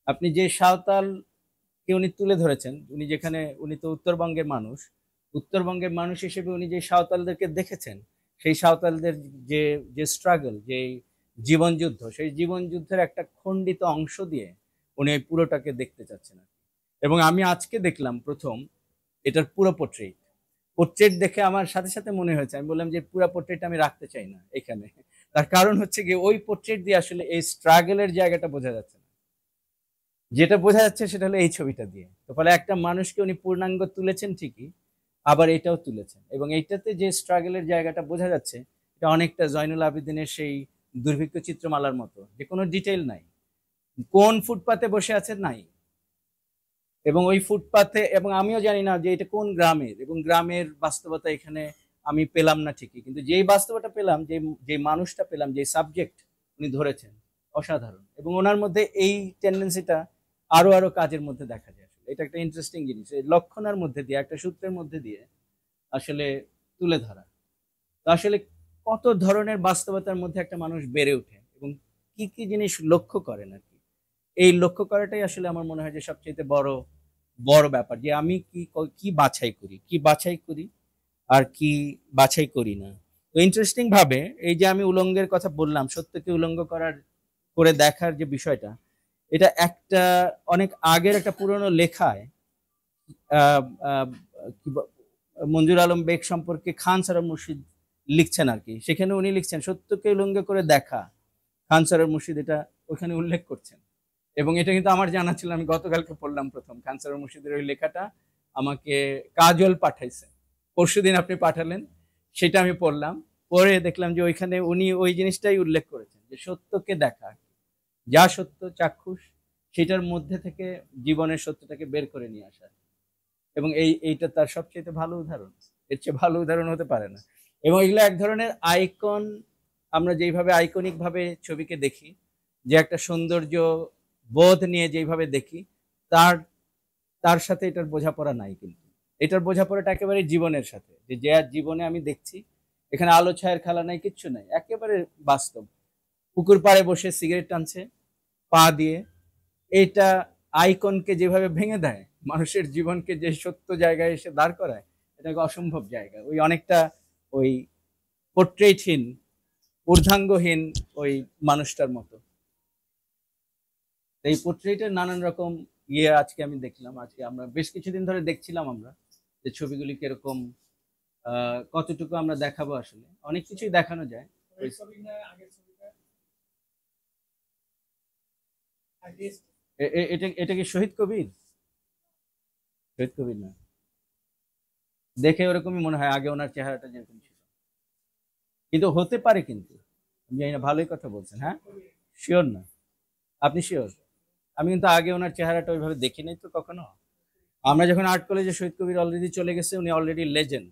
আপনি যে সাঁওতালকে উনি তুলে ধরেছেন, উনি যেখানে, উনি তো উত্তরবঙ্গের মানুষ, উত্তরবঙ্গের মানুষ হিসেবে উনি যে সাঁওতালদেরকে দেখেছেন, সেই সাঁওতালদের যে যে স্ট্রাগল, যে জীবনযুদ্ধ, সেই জীবনযুদ্ধের একটা খণ্ডিত অংশ দিয়ে উনি এই পুরোটাকে দেখতে চাচ্ছেন। এবং আমি আজকে দেখলাম প্রথম এটার পুরো পোর্ট্রেট। পোর্ট্রেট দেখে আমার সাথে সাথে মনে হয়েছে, আমি বললাম যে পুরো পোর্ট্রেট আমি রাখতে চাই না এখানে। তার কারণ হচ্ছে গিয়ে ওই পোর্ট্রেট দিয়ে আসলে এই স্ট্রাগলের জায়গাটা বোঝা যাচ্ছে না। যেটা বোঝা যাচ্ছে সেটা হলো এই ছবিটা দিয়ে। তো ফলে একটা মানুষকে উনি পূর্ণাঙ্গ তুলেছেন ঠিকই, আবার এটাও তুলেছেন, এবং এইটাতে যে স্ট্রাগলের জায়গাটা বোঝা যাচ্ছে, এটা অনেকটা জয়নুল আবেদিনের সেই দুর্ভিক্ষ চিত্রমালার মতো, যে কোনো ডিটেইল নাই, কোন ফুটপাতে বসে আছে নাই, এবং ওই ফুটপাথে, এবং আমিও জানি না যে এটা কোন গ্রামের, এবং গ্রামের বাস্তবতা এখানে আমি পেলাম না ঠিকই, কিন্তু যেই বাস্তবতা পেলাম, যে যে মানুষটা পেলাম, যে সাবজেক্ট উনি ধরেছেন, অসাধারণ। এবং ওনার মধ্যে এই টেন্ডেন্সিটা আরো আরো কাজের মধ্যে দেখা যায়। আসলে এটা একটা ইন্টারেস্টিং জিনিস, এই লক্ষণার মধ্যে দিয়ে, একটা সূত্রের মধ্যে দিয়ে আসলে তুলে ধরা। তো আসলে কত ধরনের বাস্তবতার মধ্যে একটা মানুষ বেড়ে ওঠে, এবং কি কি জিনিস লক্ষ্য করেন আর কি, এই লক্ষ্য করাটাই আসলে আমার মনে হয় যে সবচেয়ে বড় বড় ব্যাপার, যে আমি কি কি বাছাই করি, কি বাছাই করি আর কি বাছাই করি না। তো ইন্টারেস্টিং ভাবে এই যে আমি উলঙ্গের কথা বললাম, সত্যকে উলঙ্গ করার, করে দেখার যে বিষয়টা, এটা একটা অনেক আগের একটা পুরনো লেখায় আহ, আহ, কি মঞ্জুর আলম বেগ সম্পর্কে খান সারার মুর্শিদ লিখছেন আর কি, সেখানে উনি লিখছেন সত্যকে উলঙ্গ করে দেখা, খান সারার মুর্শিদ এটা ওখানে উল্লেখ করছেন। এবং এটা কিন্তু আমার জানা ছিল, আমি গতকালকে পড়লাম প্রথম খান সারার মুর্শিদের ওই লেখাটা, আমাকে কাজল পাঠাইছে, পরশুদিন আপনি পাঠালেন, সেটা আমি পড়লাম, পরে দেখলাম যে ওইখানে উনি ওই জিনিসটাই উল্লেখ করেছেন, যে সত্যকে দেখা, যা সত্য চাক্ষুষ, সেটার মধ্যে থেকে জীবনের সত্যটাকে বের করে নিয়ে আসা। এবং এইটা তার সবচেয়ে ভালো উদাহরণ, এর চেয়ে ভালো উদাহরণ হতে পারে না। এবং এগুলো এক ধরনের আইকন, আমরা যেইভাবে আইকনিক ভাবে ছবিকে দেখি, যে একটা সৌন্দর্য বোধ নিয়ে যেইভাবে দেখি, তার তার সাথে এটার বোঝাপড়া নাই, কিন্তু এটার বোঝাপড়াটা একেবারে জীবনের সাথে, যে যে জীবনে আমি দেখছি, এখানে আলো ছায়ের খেলা নাই, কিচ্ছু নাই, একেবারে বাস্তব। পুকুর পাড়ে বসে সিগারেট টানছে পা দিয়ে, এটা আইকনকে যেভাবে ভেঙে দেয়, মানুষের জীবনকে যে সত্য জায়গায় এসে দাঁড় করায়, এটা অসম্ভব জায়গা, ওই অনেকটা ওই পোর্ট্রেটহীন, ঊর্ধ্বাঙ্গহীন ওই মানুষটার মতো। এই পোর্ট্রেটের নানান রকম ইয়ে আজকে আমি দেখলাম, আজকে আমরা বেশ কিছুদিন ধরে দেখছিলাম আমরা, যে ছবিগুলি কিরকম, কতটুকু আমরা দেখাবো, আসলে অনেক কিছুই দেখানো যায়। এটা এটা কি শহীদ কবির? শহীদ কবির না, দেখে ওরকমই মনে হয়, আগে ওনার চেহারাটা যেরকম ছিল, কিন্তু হতে পারে, কিন্তু আমি জানি না, ভালোই কথা বলছেন, হ্যাঁ শিওর না? আপনি শিওর? আমি কিন্তু আগে ওনার চেহারাটা ওইভাবে দেখি নাই তো কখনো। আমরা যখন আর্ট কলেজে, শহীদ কবির অলরেডি চলে গেছে, উনি অলরেডি লেজেন্ড।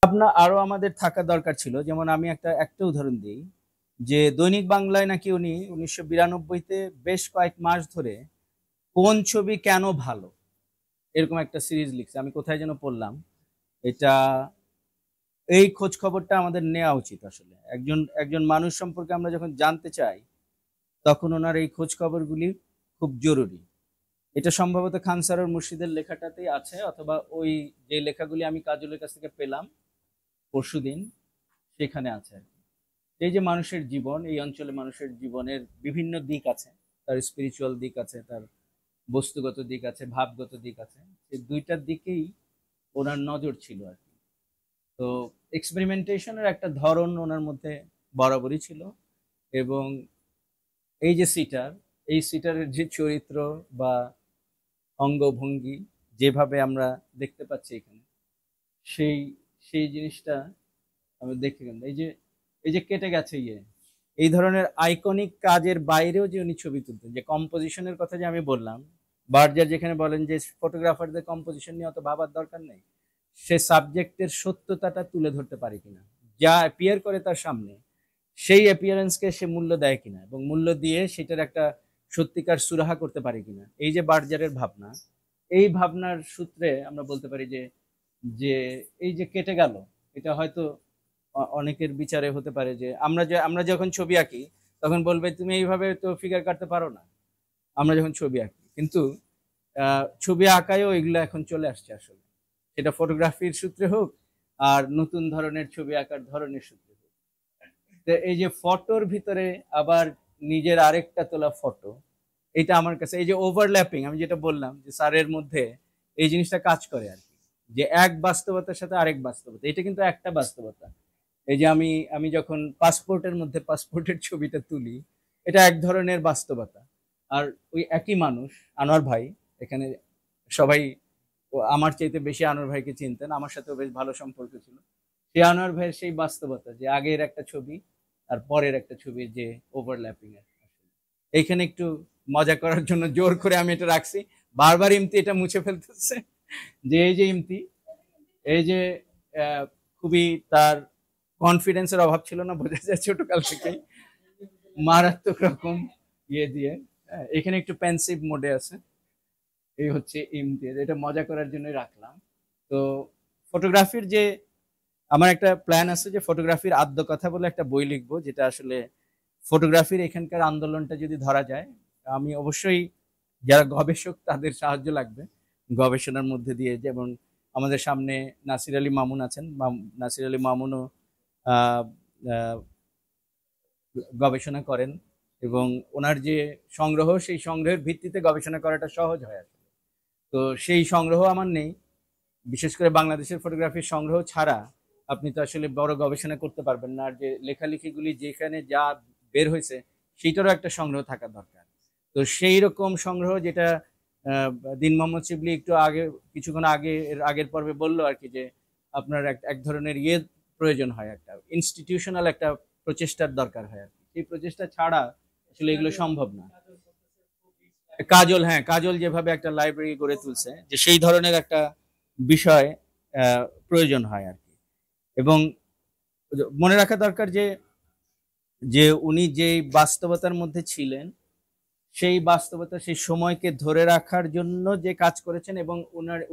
ভাবনা আরো আমাদের থাকা দরকার ছিল, যেমন আমি একটা উদাহরণ দিই, যে দৈনিক বাংলায় নাকি উনি 1992-তে বেশ কয়েক মাস ধরে কোন ছবি কেন ভালো, এরকম একটা সিরিজ লিখছে, আমি কোথায় যেন পড়লাম এটা। এই খোঁজ খবরটা আমাদের নেওয়া উচিত, আসলে একজন একজন মানুষ সম্পর্কে আমরা যখন জানতে চাই, তখন ওনার এই খোঁজ খবরগুলি খুব জরুরি। এটা সম্ভবত খান সারোর মুর্শিদের লেখাটাতেই আছে, অথবা ওই যে লেখাগুলি আমি কাজলের কাছ থেকে পেলাম পরশুদিন, সেখানে আছে আর কি। এই যে মানুষের জীবন, এই অঞ্চলে মানুষের জীবনের বিভিন্ন দিক আছে, তার স্পিরিচুয়াল দিক আছে, তার বস্তুগত দিক আছে, ভাবগত দিক আছে। এই দুইটার দিকেই ওনার নজর ছিল আর কি। তো এক্সপেরিমেন্টেশনের একটা ধরন ওনার মধ্যে বরাবরই ছিল। এবং এই যে সিটার, এই সিটারের যে চরিত্র বা অঙ্গভঙ্গি যেভাবে আমরা দেখতে পাচ্ছি এখানে, সেই সেই জিনিসটা আমি দেখতে গেলাম। এই যে কেটে গেছে এই ধরনের আইকনিক কাজের বাইরেও যে উনি ছবি তুলতেন, যে কম্পোজিশনের কথা যে আমি বললাম, বার্জার যেখানে বলেন যে ফটোগ্রাফারদের কম্পোজিশন নিয়ে অত ভাবার দরকার নেই, সে সাবজেক্টের সত্যতাটা তুলে ধরতে পারে কিনা, যা অ্যাপিয়ার করে তার সামনে, সেই অ্যাপিয়ারেন্সকে সে মূল্য দেয় কিনা, এবং মূল্য দিয়ে সেটার একটা সত্যিকার সুরাহা করতে পারে কিনা, এই যে বার্জারের ভাবনা, এই ভাবনার সূত্রে আমরা বলতে পারি যে যে এই যে কেটে গেল, এটা হয়তো অনেকের বিচারে হতে পারে যে আমরা যখন ছবি আঁকি তখন বলবে তুমি এইভাবে তো ফিগার কাটতে পারো না, আমরা যখন ছবি আঁকি। কিন্তু ছবি আঁকায়ও এগুলো এখন চলে আসছে আসলে, সেটা ফটোগ্রাফির সূত্রে হোক আর নতুন ধরনের ছবি আঁকার ধরনের সূত্রে হোক। তো এই যে ফটোর ভিতরে আবার নিজের আরেকটা তোলা ফটো, এটা আমার কাছে এই যে ওভারল্যাপিং, আমি যেটা বললাম যে স্যারের মধ্যে এই জিনিসটা কাজ করে আর কি, যে এক বাস্তবতার সাথে আরেক বাস্তবতা, এটা কিন্তু একটা বাস্তবতা। এই যে আমি আমি যখন পাসপোর্টের মধ্যে পাসপোর্টের ছবিটা তুলি, এটা এক ধরনের বাস্তবতা। আর ওই একই মানুষ, আনোয়ার ভাই, এখানে সবাই আমার চাইতে বেশি আনোয়ার ভাইকে চিনতেন, আমার সাথেও বেশ ভালো সম্পর্ক ছিল। সেই আনোয়ার ভাইয়ের সেই বাস্তবতা, যে আগের একটা ছবি আর পরের একটা ছবির যে ওভারল্যাপিং এর, এইখানে একটু মজা করার জন্য জোর করে আমি এটা রাখছি। বারবার ইমতি এটা মুছে ফেলতেছে, যে এই যে ইমতি, এই যে আহ, খুবই তার কনফিডেন্সের অভাব ছিল না, বোঝা যায় ছোটকাল থেকেই মারাত্মক রকম দিয়ে। এখানে একটু পেন্সিভ মোডে আছে, এই হচ্ছে ইমতিয়াজ, এটা মজা করার জন্য রাখলাম। তো ফটোগ্রাফির যে আমার একটা প্ল্যান আছে যে ফটোগ্রাফির আদ্য কথা বলে একটা বই লিখবো, যেটা আসলে ফটোগ্রাফির এখানকার আন্দোলনটা যদি ধরা যায়। আমি অবশ্যই যারা গবেষক তাদের সাহায্য লাগবে গবেষণার মধ্যে দিয়ে, যেমন আমাদের সামনে নাসির আলী মামুন আছেন, নাসির আলী মামুনও আহ, আহ, গবেষণা করেন, এবং ওনার যে সংগ্রহ, সেই সংগ্রহের ভিত্তিতে গবেষণা করাটা সহজ হয় আসলে। তো সেই সংগ্রহ আমার নেই, বিশেষ করে বাংলাদেশের ফটোগ্রাফির সংগ্রহ ছাড়া আপনি তো আসলে বড় গবেষণা করতে পারবেন না। আর যে লেখালেখিগুলি যেখানে যা বের হয়েছে, সেইটারও একটা সংগ্রহ থাকা দরকার। তো সেই রকম সংগ্রহ যেটা আহ, দিন মোহাম্মদ শিবলি একটু আগে, কিছুক্ষণ আগে, এর আগের পর্বে বললো আর কি, যে আপনার এক ধরনের প্রয়োজন হয়, একটা ইনস্টিটিউশনাল একটা প্রচেষ্টার দরকার হয় আর কি। সেই প্রচেষ্টা ছাড়া আসলে এগুলো সম্ভব না। কাজল, হ্যাঁ, কাজল যেভাবে একটা লাইব্রেরি গড়ে তুলছে, যে সেই ধরনের একটা বিষয় প্রয়োজন হয় আর কি। এবং মনে রাখা দরকার যে যে উনি যে বাস্তবতার মধ্যে ছিলেন, সেই বাস্তবতা, সেই সময়কে ধরে রাখার জন্য যে কাজ করেছেন, এবং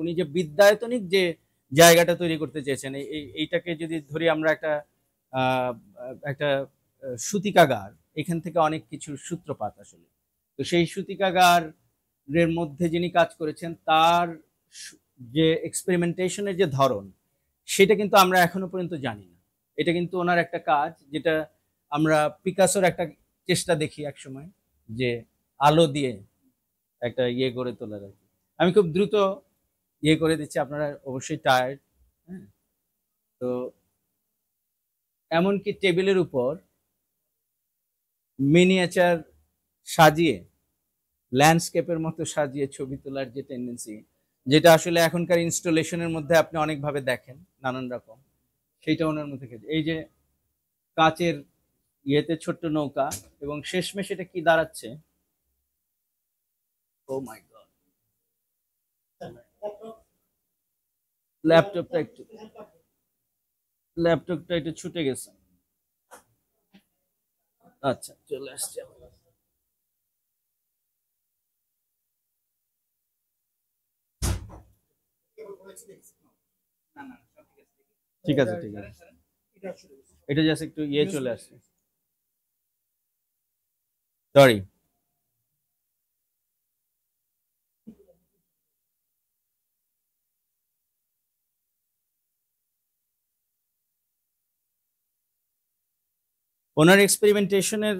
উনি যে বিদ্যায়তনিক যে জায়গাটা তৈরি করতে চেয়েছেন, এইটাকে যদি ধরি আমরা একটা আহ, একটা সূতিকাগার, এখান থেকে অনেক কিছু সূত্রপাত আসলে। তো সেই সূতিকাগার এর মধ্যে যিনি কাজ করেছেন, তার যে এক্সপেরিমেন্টেশনের যে ধরন, সেটা কিন্তু আমরা এখনো পর্যন্ত জানি না। এটা কিন্তু ওনার একটা কাজ, যেটা আমরা পিকাসোর একটা চেষ্টা দেখি এক সময়, যে আলো দিয়ে একটা গড়ে তোলার আর কি। আমি খুব দ্রুত করে দিচ্ছি, আপনারা অবশ্যই টায়ার্ড। হ্যাঁ, তো এমনকি টেবিলের উপর মিনিয়েচার সাজিয়ে, ল্যান্ডস্কেপের মতো সাজিয়ে ছবি তোলার যে টেন্ডেন্সি, যেটা আসলে এখনকার ইনস্টলেশনের মধ্যে আপনি অনেকভাবে দেখেন নানান রকম, সেইটা ওনার মধ্যে এই যে কাচের ছোট্ট নৌকা, এবং শেষমেশ এটা কি দাঁড়াচ্ছে, ও মাই গড, ল্যাপটপটা একটু ল্যাপটপটা একটু ছুটে গেছে। আচ্ছা, চলে আসছে। ঠিক আছে, ঠিক আছে, এটা জাস্ট একটু চলে আসছে, সরি। ওনার এক্সপেরিমেন্টেশনের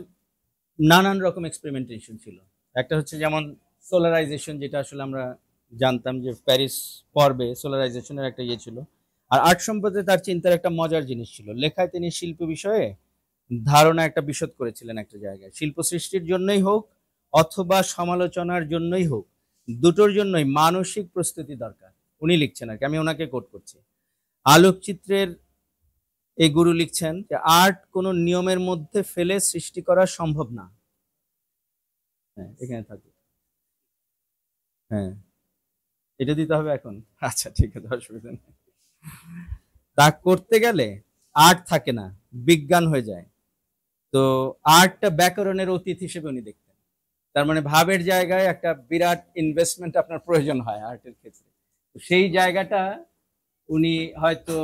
নানান রকম এক্সপেরিমেন্টেশন ছিল। একটা হচ্ছে যেমন সোলারাইজেশন, যেটা আসলে আমরা জানতাম যে প্যারিস পর্বে সোলারাইজেশনের একটা ইয়ে ছিল। আর আর্ট সম্পর্কে তার চিন্তার একটা মজার জিনিস ছিল, লেখায় তিনি শিল্প বিষয়ে ধারণা একটা বিশদ করেছিলেন একটা জায়গায়। শিল্প সৃষ্টির জন্যই হোক অথবা সমালোচনার জন্যই হোক, দুটোর জন্যই মানসিক প্রস্তুতি দরকার। উনি লিখছেন আর কি, আমি ওনাকে কোট করছি। আলোকচিত্রের এই গুরু লিখছেন যে আর্ট কোনো নিয়মের মধ্যে ফেলে সৃষ্টি করা সম্ভব না। হ্যাঁ, এখানে থাকুক। হ্যাঁ, এটা দিতে হবে এখন। আচ্ছা ঠিক আছে, অসুবিধা নেই। তা করতে গেলে আর্ট থাকে না, বিজ্ঞান হয়ে যায়। তো আর্টটা ব্যাকরণের অতীত হিসেবে উনি দেখতেন। তার মানে ভাবের জায়গায় একটা বিরাট ইনভেস্টমেন্ট আপনার প্রয়োজন হয় আর্টের ক্ষেত্রে। সেই জায়গাটা উনি হয়তো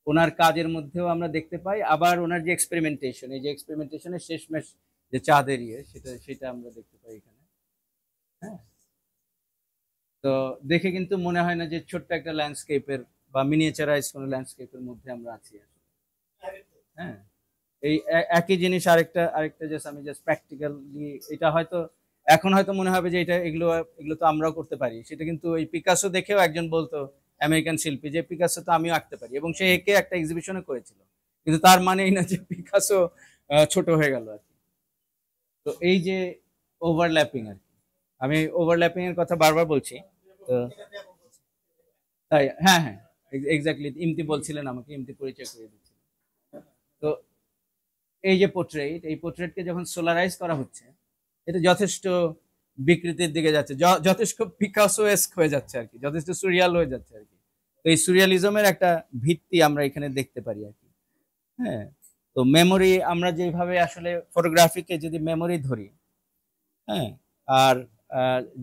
ওনার কাজের মধ্যেও আমরা দেখতে পাই। আবার ওনার যে এক্সপেরিমেন্টেশন, এই যে এক্সপেরিমেন্টেশনের শেষমেশ যে চাঁদের ইয়ে, সেটা আমরা দেখতে পাই এখানে। হ্যাঁ, তো দেখে কিন্তু মনে হয় না যে ছোট্ট একটা ল্যান্ডস্কেপের বা মিনিয়েচারাইজ কোনো ল্যান্ডস্কেপের মধ্যে আমরা আছি। হ্যাঁ, এই একই জিনিস আরেকটা জাস্ট আমি জাস্ট প্র্যাকটিক্যালি, এটা হয়তো এখন হয়তো মনে হবে যে এগুলো এগুলো তো আমরাও করতে পারি। সেটা কিন্তু ওই পিকাসো দেখেও একজন বলতো, আমেরিকান শিল্পী, যে পিকাসো তো আমিও আঁকতে পারি, এবং সে একে একটা এক্সিবিশনে করেছিল। কিন্তু তার মানে এই না যে পিকাসো ছোট হয়ে গেল আর কি। তো এই যে ওভারল্যাপিং আর কি, আমি ওভারল্যাপিং এর কথা বারবার বলছি। তো তাই, হ্যাঁ হ্যাঁ, এক্স্যাক্টলি ইমতি বলছিলেন আমাকে, ইমতি পরিচয় করে দিচ্ছিলেন। তো এই যে পোর্ট্রেট, এই পোর্ট্রেটকে যখন সোলারাইজ করা হচ্ছে, এটা যথেষ্ট বিকৃতির দিকে যাচ্ছে, যথেষ্ট পিকাসো এস্ক হয়ে যাচ্ছে আর কি, যথেষ্ট সুরিয়াল হয়ে যাচ্ছে আর কি। তো এই সুরিয়ালিজমের একটা ভিত্তি আমরা এখানে দেখতে পারি আর কি। হ্যাঁ, তো মেমোরি, আমরা যেভাবে আসলে ফটোগ্রাফিকে যদি মেমোরি ধরি, হ্যাঁ, আর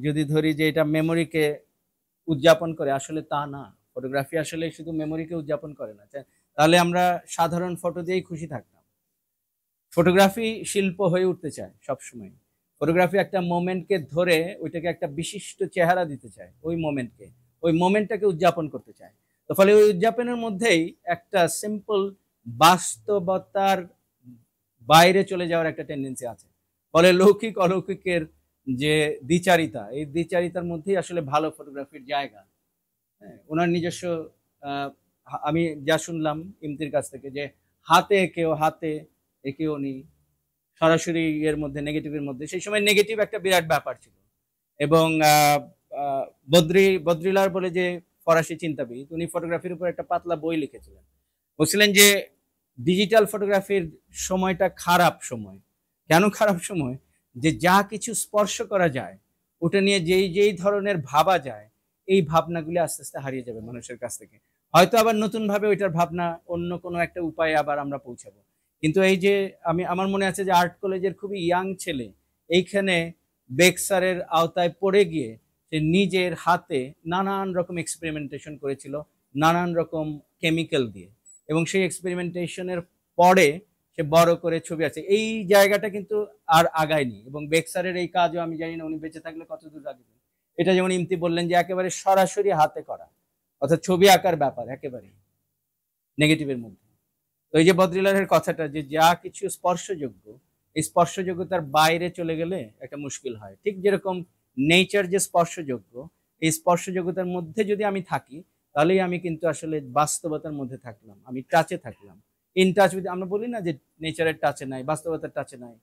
যদি ধরি যে এটা মেমোরিকে উদযাপন করে, আসলে তা না। ফটোগ্রাফি আসলে শুধু মেমোরিকে উদযাপন করে না, তাহলে আমরা সাধারণ ফটো দিয়েই খুশি থাকতাম। ফটোগ্রাফি শিল্প হয়ে উঠতে চায় সবসময়। ফটোগ্রাফি একটা মোমেন্টকে ধরে ওইটাকে একটা বিশিষ্ট চেহারা দিতে চায়, ওই মোমেন্টটাকে উদযাপন করতে চায়। তো ফলে ওই উদযাপনের মধ্যেই একটা সিম্পল বাস্তবতার বাইরে চলে যাওয়ার একটা টেন্ডেন্সি আছে। ফলে লৌকিক অলৌকিকের যে দ্বিচারিতা, এই দ্বিচারিতার মধ্যেই আসলে ভালো ফটোগ্রাফির জায়গা। হ্যাঁ, ওনার নিজস্ব আমি যা শুনলাম ইমতির কাছ থেকে, যে হাতে একেও নি, সরাসরি এর মধ্যে নেগেটিভের মধ্যে, সেই সময় নেগেটিভ একটা বিরাট ব্যাপার ছিল। এবং বদ্রিলার বলে যে ফরাসি চিন্তাবিদ, উনি ফটোগ্রাফির উপর একটা পাতলা বই লিখেছিলেন। বলছিলেন যে ডিজিটাল ফটোগ্রাফির সময়টা খারাপ সময়। কেন খারাপ সময়? যে যা কিছু স্পর্শ করা যায়, ওটা নিয়ে যেই ধরনের ভাবা যায়, এই ভাবনাগুলি আস্তে আস্তে হারিয়ে যাবে মানুষের কাছ থেকে। হয়তো আবার নতুন ভাবে ওইটার ভাবনা অন্য কোনো একটা উপায়ে আবার আমরা পৌঁছাবো। কিন্তু এই যে আমার মনে আছে যে আর্ট কলেজের খুবই ইয়াং ছেলে এইখানে বেক্সারের আওতায় পড়ে গিয়ে সে নিজের হাতে নানান রকম এক্সপেরিমেন্টেশন করেছিল, নানান রকম কেমিক্যাল দিয়ে, এবং সেই এক্সপেরিমেন্টেশনের পরে সে বড় করে ছবি আছে। এই জায়গাটা কিন্তু আর আগায়নি, এবং বেক্সারের এই কাজও আমি জানি না উনি বেঁচে থাকলে কতদূর আগাবেন। এটা যেমন ইমতি বললেন যে একেবারে সরাসরি হাতে করা, অর্থাৎ ছবি আঁকার ব্যাপার একেবারে নেগেটিভের মধ্যে। তো এই যে বদ্রিলালের কথাটা, যে যা কিছু স্পর্শযোগ্য, এই স্পর্শযোগ্যতার বাইরে চলে গেলে একটা মুশকিল হয়। ঠিক যেরকম নেচার যে স্পর্শযোগ্য, এই স্পর্শযোগ্যতার মধ্যে যদি আমি থাকি, তাহলেই আমি কিন্তু আসলে বাস্তবতার মধ্যে থাকলাম, আমি টাচে থাকলাম। ইন টাচ উইথ, আমরা বলি না যে নেচারের টাচে নাই, বাস্তবতার টাচে নাই,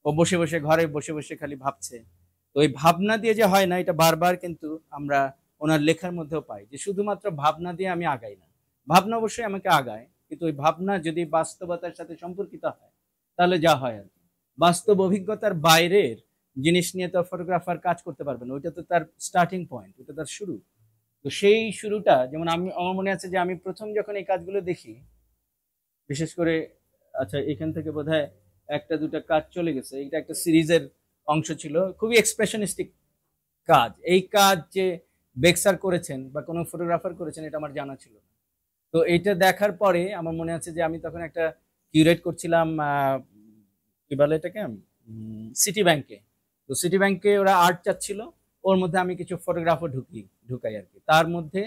ও বসে বসে ঘরে বসে বসে খালি ভাবছে। তো এই ভাবনা দিয়ে যে হয় না, এটা বারবার কিন্তু আমরা ওনার লেখার মধ্যেও পাই, যে শুধুমাত্র ভাবনা দিয়ে আমি আগাই না। ভাবনা অবশ্যই আমাকে আগায়, কিন্তু ওই ভাবনা যদি বাস্তবতার সাথে সম্পর্কিত হয়, তাহলে যা হয় আর কি। বাস্তব অভিজ্ঞতার বাইরের জিনিস নিয়ে তো ফটোগ্রাফার কাজ করতে পারবে না, ওইটা তো তার স্টার্টিং পয়েন্ট, ওটা তার শুরু। তো সেই শুরুটা, যেমন আমার মনে আছে যে আমি প্রথম যখন এই কাজগুলো দেখি, বিশেষ করে, আচ্ছা এখান থেকে বোধহয় একটা দুটা কাজ চলে গেছে, এটা একটা সিরিজের অংশ ছিল, খুবই এক্সপ্রেশনিস্টিক কাজ। এই কাজ যে বেক্সার করেছেন বা কোনো ফটোগ্রাফার করেছেন, এটা আমার জানা ছিল না। তো এইটা দেখার পরে আমার মনে আছে যে আমি তখন একটা কিউরেট করছিলাম, কি বলে এটাকে, সিটি ব্যাংকে। তো সিটি ব্যাংকে ওরা আর্ট চাচ্ছিল, ওর মধ্যে আমি কিছু ফটোগ্রাফার ঢুকাই আর কি। তার মধ্যে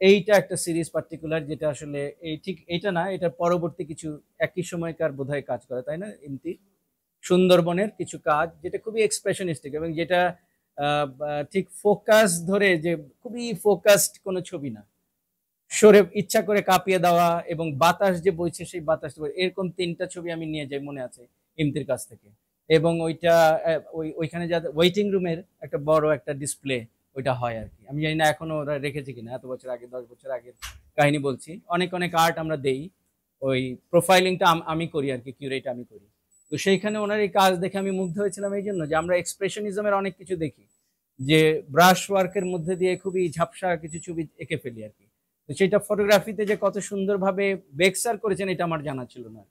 এইটা একটা সিরিজ পার্টিকুলার, যেটা আসলে এই ঠিক এইটা না, এটা পরবর্তী কিছু একই সময়কার বোধহয় কাজ করে, তাই না ইমতি? সুন্দরবনের কিছু কাজ যেটা খুবই এক্সপ্রেশনিস্টিক, এবং যেটা ঠিক ফোকাস ধরে, যে খুবই ফোকাসড কোনো ছবি না, সরে ইচ্ছা করে কাঁপিয়ে দেওয়া, এবং বাতাস যে বইছে সেই বাতাস, এরকম 3টা ছবি আমি নিয়ে যাই মনে আছে ইমতির কাছ থেকে। এবং ওইটা ওইখানে যা ওয়েটিং রুমের একটা বড় একটা ডিসপ্লে ওইটা হয় আর কি। আমি জানি না এখনো ওরা রেখেছে কিনা, এত বছর আগে, 10 বছর আগের কাহিনী বলছি। অনেক অনেক আর্ট আমরা দেই, ওই প্রোফাইলিংটা আমি করি আর কি, কিউরেট আমি করি। তো সেইখানে ওনার এই কাজ দেখে আমি মুগ্ধ হয়েছিলাম, এই জন্য যে আমরা এক্সপ্রেশনিজমের অনেক কিছু দেখি, যে ব্রাশ ওয়ার্কের মধ্যে দিয়ে খুবই ঝাপসা কিছু ছবি এঁকে ফেলি আর কি। তো সেটা ফটোগ্রাফিতে যে কত সুন্দরভাবে বেক্সার করেছেন এটা আমার জানা ছিল না।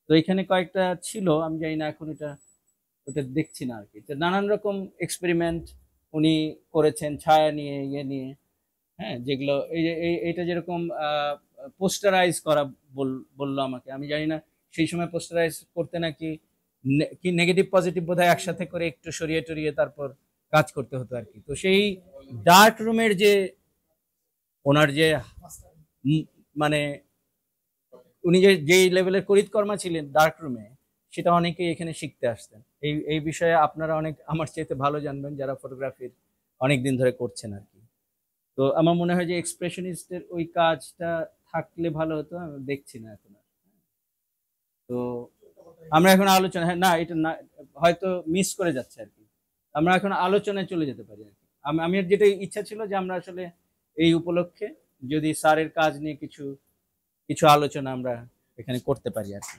তো এখানে কয়েকটা ছিল, আমি জানি না এখন এটা ওটা দেখছি না আর কি। তো নানান রকম এক্সপেরিমেন্ট উনি করেছেন ছায়া নিয়ে, ইয়ে নিয়ে, হ্যাঁ, যেগুলো এই যে এইটা যেরকম পোস্টারাইজ করা বললো আমাকে, আমি জানি না সেই সময় পোস্টারাইজ করতে নাকি কি নেগেটিভ পজিটিভ বোধহয় একসাথে করে একটু সরিয়ে টরিয়ে তারপর কাজ করতে হতো আর কি। তো সেই ডার্ক রুমের যে ওনার যে মানে উনি যে যেই লেভেলের করিতকর্মা ছিলেন ডার্ক রুমে, সেটা অনেকেই এখানে শিখতে আসতেন। এই বিষয়ে আপনারা অনেক আমার চাইতে ভালো জানবেন, যারা ফটোগ্রাফির অনেক দিন ধরে করছেন আর কি। তো আমার মনে হয় যে এক্সপ্রেশনিস্টের ওই কাজটা থাকলে ভালো হতো, আমি দেখছি না এখন আর। তো আমরা এখন আলোচনা, হ্যাঁ না এটা না, হয়তো মিস করে যাচ্ছে আর কি। আমরা এখন আলোচনায় চলে যেতে পারি আর কি। আমি যেটা ইচ্ছা ছিল যে আমরা আসলে এই উপলক্ষে যদি স্যারের কাজ নিয়ে কিছু কিছু আলোচনা আমরা এখানে করতে পারি আর কি।